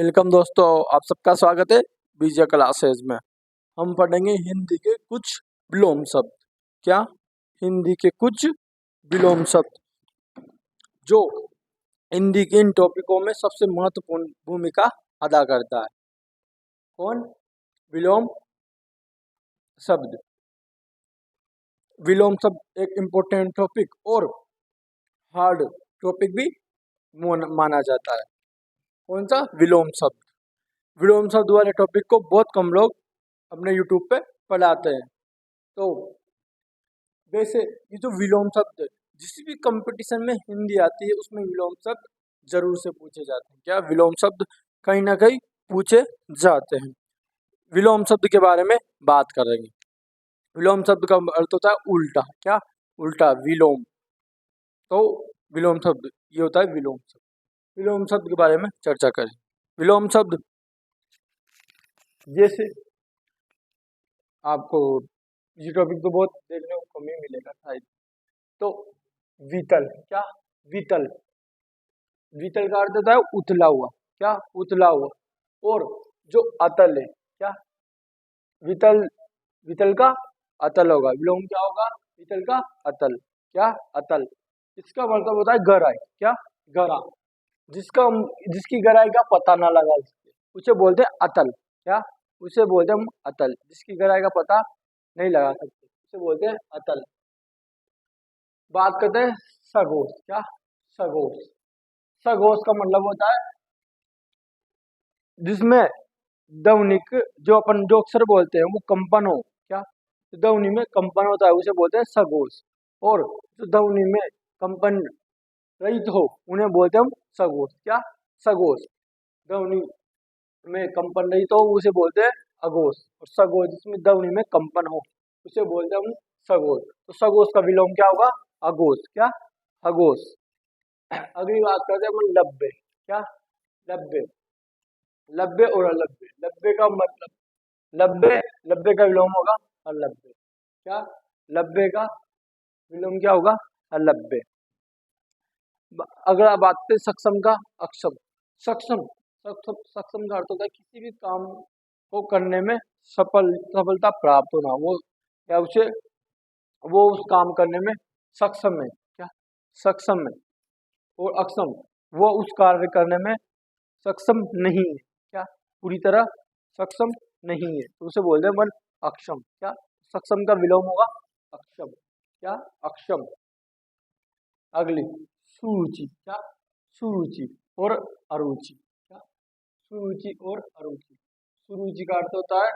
Welcome दोस्तों, आप सबका स्वागत है बीजे क्लासेज में। हम पढ़ेंगे हिंदी के कुछ विलोम शब्द। क्या? हिंदी के कुछ विलोम शब्द जो हिंदी के इन टॉपिकों में सबसे महत्वपूर्ण भूमिका अदा करता है। कौन? विलोम शब्द। विलोम शब्द एक इम्पोर्टेंट टॉपिक और हार्ड टॉपिक भी माना जाता है। कौन सा? विलोम शब्द। विलोम शब्द वाले टॉपिक को बहुत कम लोग अपने यूट्यूब पे पढ़ाते हैं। तो वैसे ये जो विलोम शब्द जिस भी कंपटीशन में हिंदी आती है उसमें विलोम शब्द जरूर से पूछे जाते हैं। क्या? विलोम शब्द कहीं ना कहीं पूछे जाते हैं। विलोम शब्द के बारे में बात करेंगे। विलोम शब्द का अर्थ होता है उल्टा। क्या? उल्टा विलोम। तो विलोम शब्द ये होता है विलोम शब्द। विलोम शब्द के बारे में चर्चा करें। विलोम शब्द जैसे आपको ये टॉपिक तो बहुत देखने को कम ही मिलेगा शायद। तो वितल। क्या? वितल। वितल का अर्थ होता है उथला हुआ। क्या? उथला हुआ। और जो अतल है, क्या? वितल। वितल का अतल होगा। विलोम क्या होगा? वितल का अतल। क्या? अतल। इसका मतलब होता है गहराई। क्या? गहरा। जिसकी गहराई का पता ना लगा सके उसे बोलते हैं अतल। क्या? उसे बोलते हैं हम अतल। जिसकी गहराई का पता नहीं लगा सकते उसे बोलते हैं अतल। बात करते हैं सघोष। क्या? सघोष। सघोष का मतलब होता है जिसमें ध्वनिक जो अक्षर बोलते हैं वो कंपन हो। क्या? ध्वनि में कंपन होता है उसे बोलते हैं सघोष। और जो ध्वनि में कंपन रहित हो उन्हें बोलते हैं हम सघोष। क्या? सघोष। ध्वनि में कंपन रहित हो उसे बोलते हैं अघोष। और सघोष जिसमें ध्वनि में कंपन हो उसे बोलते हैं हम सघोष। तो सघोष का विलोम क्या होगा? अघोष। क्या? अघोष। अगली बात करते हैं हम लब्बे। क्या? लब्बे। लब्बे और अलब्बे। लब्बे का मतलब लब्बे। लब्बे का विलोम होगा अलब्बे। क्या? लब्बे का विलोम क्या होगा? अलब्बे। अगला बात पे सक्षम का अक्षम। सक्षम। सक्षम का अर्थ होता है किसी भी काम को करने में सफलता प्राप्त होना। वो क्या उसे वो उस काम करने में सक्षम है। क्या? सक्षम है। और अक्षम वो उस कार्य करने में सक्षम नहीं है। क्या? पूरी तरह सक्षम नहीं है तो उसे बोलते हैं मन अक्षम। क्या? सक्षम का विलोम होगा अक्षम। क्या? अक्षम। अगली सुरुचि। क्या? सुरुचि और अरुचि। क्या? सुरुचि और अरुचि। सुरुचि का अर्थ होता है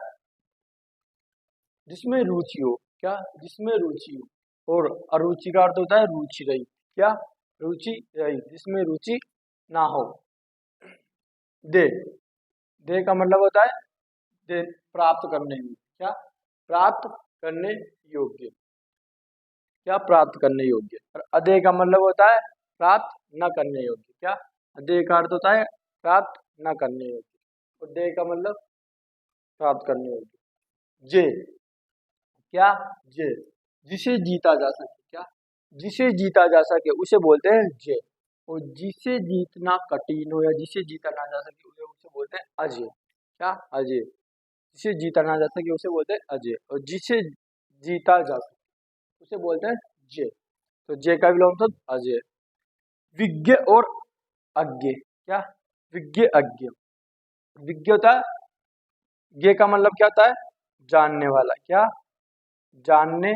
जिसमें रुचि हो। क्या? जिसमें रुचि हो। और अरुचि का अर्थ होता है रुचि रहित। क्या? रुचि रहित जिसमें रुचि ना हो। दे। दे का मतलब होता है दे प्राप्त करने योग्य। क्या? प्राप्त करने योग्य। क्या? प्राप्त करने योग्य। और अदे का मतलब होता है प्राप्त न करने योग्य। क्या? अदे का अर्थ होता है प्राप्त न करने योग्य। और दे का मतलब प्राप्त करने योग्य। जे। क्या? जे। जिसे जीता जा सके। क्या? जिसे जीता जा सके उसे बोलते हैं जे। और जिसे जीतना कठिन हो या जिसे जीता ना जा सके उसे बोलते हैं अजय। क्या? अजय। जिसे जीता ना जा सके उसे बोलते हैं अजय। और जिसे जीता जा सके उसे बोलते हैं जे। तो जे का विलोम शब्द अजय। विज्ञ और अज्ञ। क्या? विज्ञ अज्ञ। विज्ञ होता है ज्ञ का मतलब क्या होता है? जानने वाला। क्या? जानने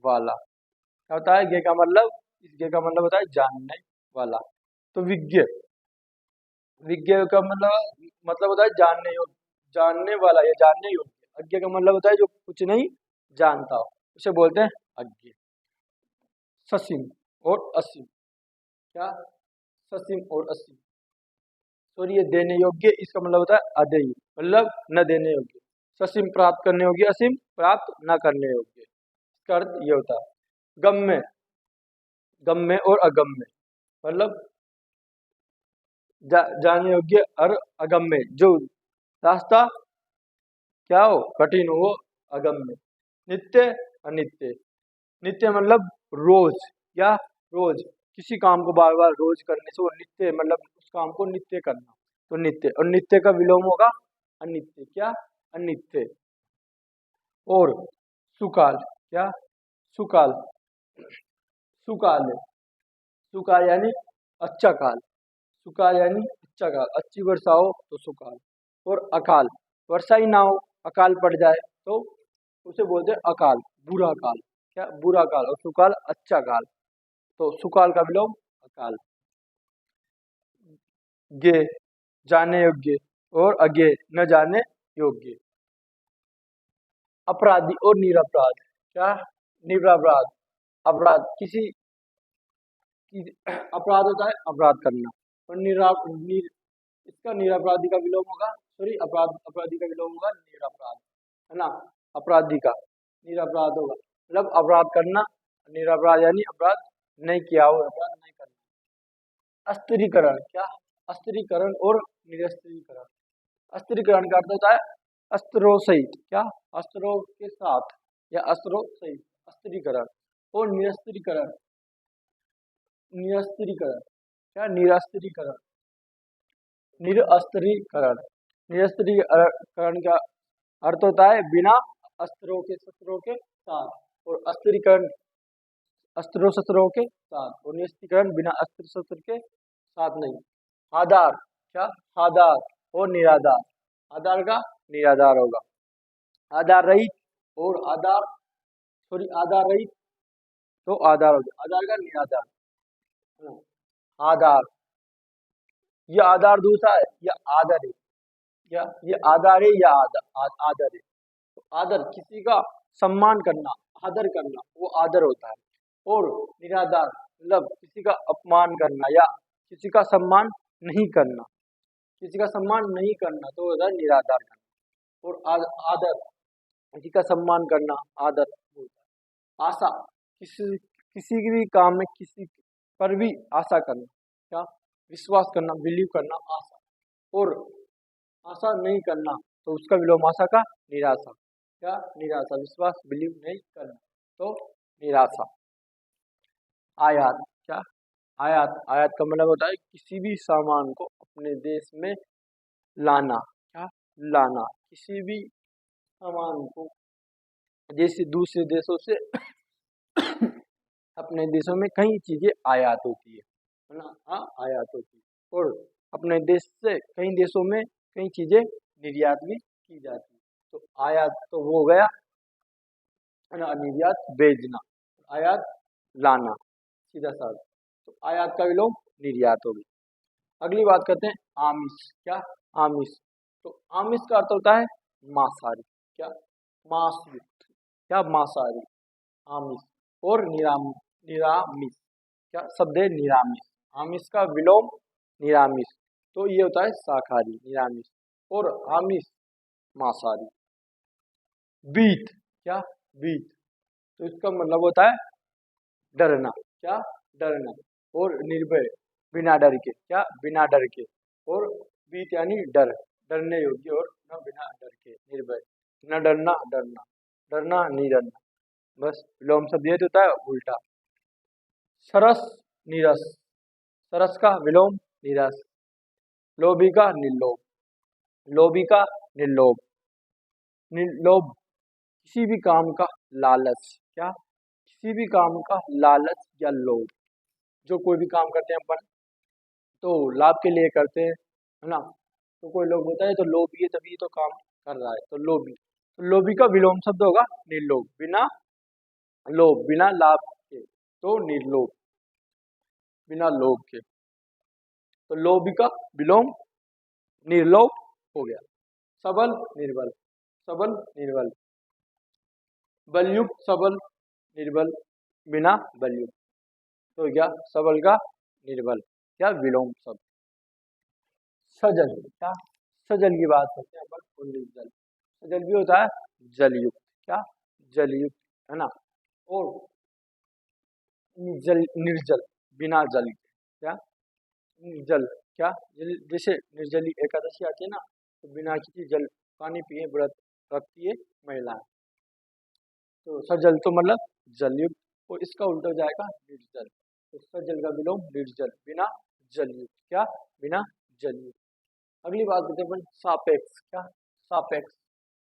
वाला। क्या होता है ज्ञ का मतलब? इस ज्ञ का मतलब होता है जानने वाला। तो विज्ञ। विज्ञ का मतलब होता है जानने वाला या जानने योग्य। अज्ञ का मतलब होता है जो कुछ नहीं जानता हो उसे बोलते हैं अज्ञ। ससीम और असीम। क्या? ससीम और असीम। सॉरी ये देने योग्य। इसका मतलब होता है अदेय मतलब न देने योग्य। ससीम प्राप्त करने योग्य। असीम प्राप्त न करने योग्य। इसका अर्थ ये होता है। गम्य। गम्य और अगम्य मतलब जाने योग्य और अगम्य। जो रास्ता क्या हो कठिन हो वो अगम्य। नित्य अनित्य। नित्य मतलब रोज। या रोज किसी काम को बार बार रोज करने से वो नित्य मतलब उस काम को नित्य करना। तो नित्य, और नित्य का विलोम होगा अनित्य। क्या? अनित्य। और सुकाल, क्या? सुकाल, सुकाल है, सुकाल यानी अच्छा काल, सुकाल यानी अच्छा काल, अच्छी वर्षा हो तो सुकाल। और अकाल, वर्षा ही ना हो, अकाल पड़ जाए तो उसे बोलते हैं अकाल, बुरा काल। क्या? बुरा काल। और सुकाल अच्छा काल, तो सुकाल का विलोम अकाल। गे, जाने योग्य, और अज्ञे, न जाने योग्य। अपराधी और निरपराध। क्या? निरपराध, अपराध किसी अपराध होता है अपराध करना, और इसका निरपराधी का विलोम होगा, सॉरी अपराधी का विलोम होगा निरपराध, है ना। अपराधी का निरपराध होगा, मतलब अपराध करना, निरपराध यानी अपराध नहीं किया हो, अपराध नहीं करना। अस्त्रीकरण, क्या? अस्त्रीकरण और निरस्त्रीकरण। अस्त्रीकरण का अर्थ होता है अस्त्रों सहित, क्या? अस्त्रों के साथ या अस्त्रों सहित, अस्त्रीकरण। और निरस्त्रीकरण, निरस्त्रीकरण, क्या? निरस्त्रीकरण, निरस्त्रीकरण, निरस्त्रीकरण का अर्थ होता है बिना अस्त्रों के, शस्त्रों के साथ। और अस्त्रीकरण अस्त्रों शस्त्रों के साथ, और निरस्त्रीकरण बिना अस्त्र शस्त्र के साथ नहीं। आधार, क्या? आधार और निराधार, आधार का निराधार होगा। आधार रहित और आधार, सॉरी आधार रहित तो आधार हो गया, आधार का निराधार, है ना। आधार, ये आधार दूसरा है या आदर है, क्या? ये आधार है या आदर है। तो आदर किसी का सम्मान करना, आदर करना, वो आदर होता है। और निराधार मतलब किसी का अपमान करना या किसी का सम्मान नहीं करना, किसी का सम्मान नहीं करना तो होता है निराधार करना। और आदर किसी का सम्मान करना, आदर होता है। आशा, किसी किसी भी काम में किसी पर भी आशा करना, क्या? विश्वास करना, बिलीव करना, आशा। और आशा नहीं करना तो उसका विलोम आशा का निराशा। क्या? निराशा, विश्वास बिलीव नहीं करना तो निराशा। आयात, क्या? आयात, आयात का मतलब होता है किसी भी सामान को अपने देश में लाना, क्या? लाना, किसी भी सामान को, जैसे दूसरे देशों से अपने देशों में कई चीजें आयात होती है ना। हाँ, आयात होती है। और अपने देश से कई देशों में कई चीजें निर्यात भी की जाती है। तो आयात तो वो हो गया, है ना, निर्यात भेजना, आयात लाना, सीधा सा। तो आयात का विलोम निर्यात होगी। अगली बात करते हैं आमिष, क्या? आमिष, तो आमिष का अर्थ होता है मांसाहारी, क्या? मांस युक्त, क्या? मांसाहारी, आमिष। और निरामिष, क्या शब्द है? निरामिष, आमिष का विलोम निरामिष, तो ये होता है शाकाहारी, निरामिष। और आमिष मांसाहारी। बीत, क्या? बीत, तो इसका मतलब होता है डरना, क्या? डरना। और निर्भय, बिना डर के, क्या? बिना डर के। और बीत यानी डर, डरने योग्य, और न बिना डर के, निर्भय, न डरना, डरना, डरना नहीं डरना, बस विलोम शब्द ये होता है उल्टा। सरस, नीरस, सरस का विलोम नीरस। लोभी का निर्लोभ, लोभी का निर्लोभ, निर्लोभ किसी भी काम का लालच, क्या? किसी भी काम का लालच या लोभ। जो कोई भी काम करते हैं अपन तो लाभ के लिए करते हैं, है ना। तो कोई लोग होता है तो लोभी है तभी तो काम कर रहा है, तो लोभी, तो लोभी का विलोम शब्द होगा निर्लोभ, बिना लोभ, बिना लाभ के, तो निर्लोभ, बिना लोभ के। तो लोभी का विलोम निर्लोभ हो गया। सबल, निर्बल, सबल, निर्बल, बलयुक्त, सबल, निर्बल, बिना बलयुक्त, तो क्या? सबल का निर्बल, क्या? विलोम शब्द। सजल, क्या? सजल की बात करते हैं अपन, और निर्जल, सजल भी होता है जलयुक्त, क्या? जलयुक्त, है ना। और निर्जल, निर्जल, बिना जल के, क्या? निर्जल, क्या? जैसे निर्जली एकादशी आती है ना, तो बिना किसी जल पानी पिए व्रत रखती है महिलाएं, तो सजल तो मतलब जलयुक्त, और इसका उल्टा हो जाएगा निर्जल, तो सजल का विलोम निर्जल, बिना जलयुक्त, क्या? बिना जलयुक्त। अगली बात करते हैं अपन सापेक्ष। क्या? सापेक्ष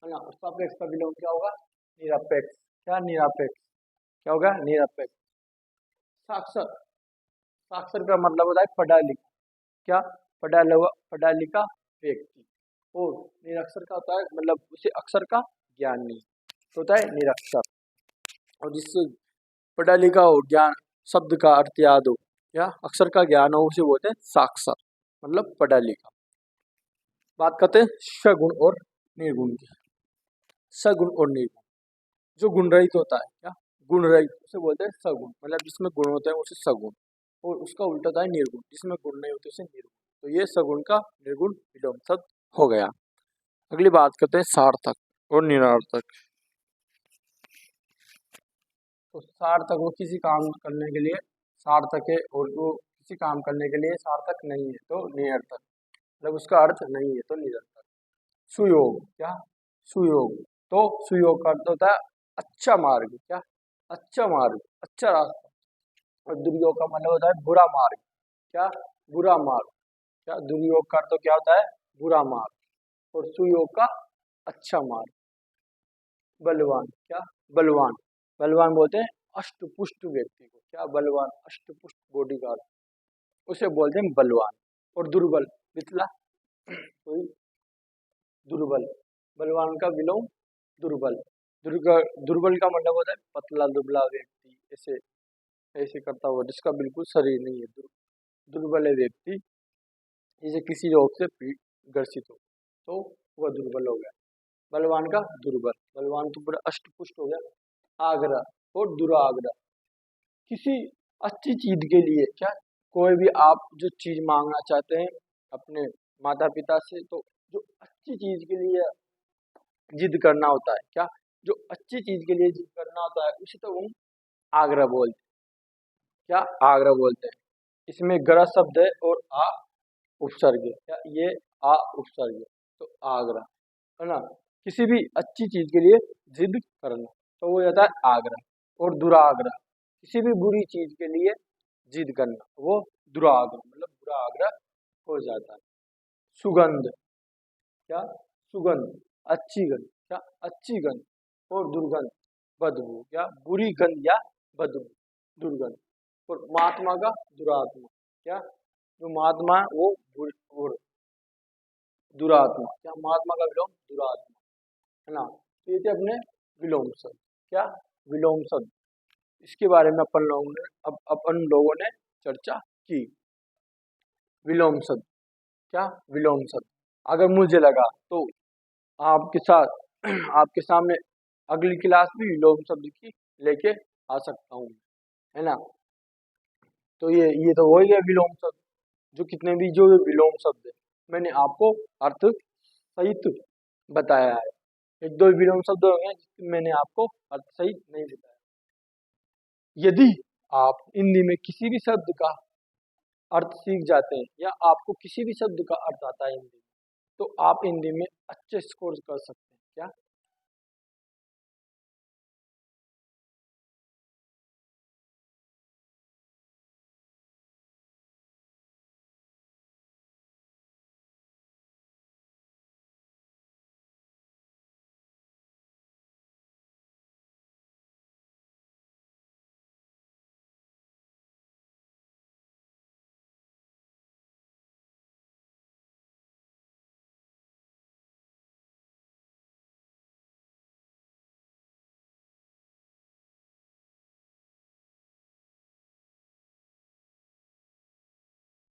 है ना। और सापेक्ष का विलोम क्या होगा? निरपेक्ष। क्या? निरपेक्ष। क्या होगा? निरपेक्ष। साक्षर। साक्षर का मतलब होता है पढ़ा लिखा। क्या? पढ़ा लिखा व्यक्ति। और निरक्षर का होता है मतलब उसे अक्षर का ज्ञान नहीं, तो होता है निरक्षर। और जिससे पढ़ा लिखा हो, ज्ञान शब्द का अर्थ याद हो या अक्षर का ज्ञान हो, उसे बोलते हैं साक्षर, मतलब पढ़ा लिखा। बात करते हैं सगुण और निर्गुण की। सगुण और निर्गुण, जो गुण रहित होता है, क्या? गुण रहित, उसे बोलते हैं सगुण, मतलब जिसमें गुण होते हैं उसे सगुण। और उसका उल्टा होता है निर्गुण, जिसमें गुण नहीं होते उसे निर्गुण। तो ये सगुण का निर्गुण विलोम शब्द हो गया। अगली बात करते हैं सार्थक और निरर्थक। तो सार्थक वो किसी काम करने के लिए सार्थक है, और वो किसी काम करने के लिए सार्थक नहीं है तो निरर्थक, मतलब उसका अर्थ नहीं है तो निरर्थक। सुयोग। क्या? सुयोग। तो सुयोग का अर्थ होता है अच्छा मार्ग। क्या? अच्छा मार्ग, अच्छा रास्ता। और दुर्योग का मतलब होता है बुरा मार्ग। क्या? बुरा मार्ग। क्या? दुर्योग का अर्थ क्या होता है? बुरा मार्ग। और सुयोग का अच्छा मार्ग। बलवान। क्या? बलवान। बलवान बोलते हैं अष्टपुष्ट व्यक्ति को। क्या? बलवान, अष्टपुष्ट बॉडीगार्ड, उसे बोलते हैं बलवान। और दुर्बल, पिछला कोई दुर्बल। बलवान का विलोम दुर्बल। दुर्बल का मतलब होता है पतला दुबला व्यक्ति, ऐसे ऐसे करता हुआ जिसका बिल्कुल शरीर नहीं है। दुर्बल है व्यक्ति, जैसे किसी रोग से ग्रसित हो तो वह दुर्बल हो गया। बलवान का दुर्बल। बलवान तो पूरा अष्टपुष्ट हो गया। आग्रह और दुराग्रह, किसी अच्छी चीज के लिए। क्या? कोई भी आप जो चीज मांगना चाहते हैं अपने माता पिता से, तो जो अच्छी चीज के लिए जिद करना होता है, क्या? जो अच्छी चीज के लिए जिद करना होता है उसे तो हम आग्रह बोलते हैं। क्या? आग्रह बोलते हैं। इसमें ग्रह शब्द है और आ उपसर्ग है। क्या? ये आ उपसर्ग है, तो आग्रह है ना। किसी भी अच्छी चीज के लिए जिद करना, तो वो जाता है आग्रह। और दुराग्रह, किसी भी बुरी चीज के लिए जिद करना, वो दुराग्रह, मतलब बुरा आग्रह हो जाता है। सुगंध। क्या? सुगंध, अच्छी गंध। क्या? अच्छी गंध। और दुर्गंध, बदबू। क्या? बुरी गंध या बदबू, दुर्गंध। और महात्मा का दुरात्मा। क्या? जो महात्मा है वो और दुरात्मा। क्या? महात्मा का विलोम दुरात्मा, है ना। तो ये थे अपने विलोम शब्द। क्या? विलोम शब्द, इसके बारे में अपन लोगों ने चर्चा की। विलोम शब्द। क्या? विलोम शब्द। अगर मुझे लगा तो आपके साथ आपके सामने अगली क्लास में विलोम शब्द की लेके आ सकता हूँ, है ना। तो ये तो हो ही गया विलोम शब्द। जो कितने भी जो विलोम शब्द है मैंने आपको अर्थ सहित बताया है। एक दो विलोम शब्द हो गए जिसमें मैंने आपको अर्थ सहित नहीं बताया। यदि आप हिंदी में किसी भी शब्द का अर्थ सीख जाते हैं या आपको किसी भी शब्द का अर्थ आता है हिंदी में, तो आप हिंदी में अच्छे स्कोर कर सकते हैं। क्या?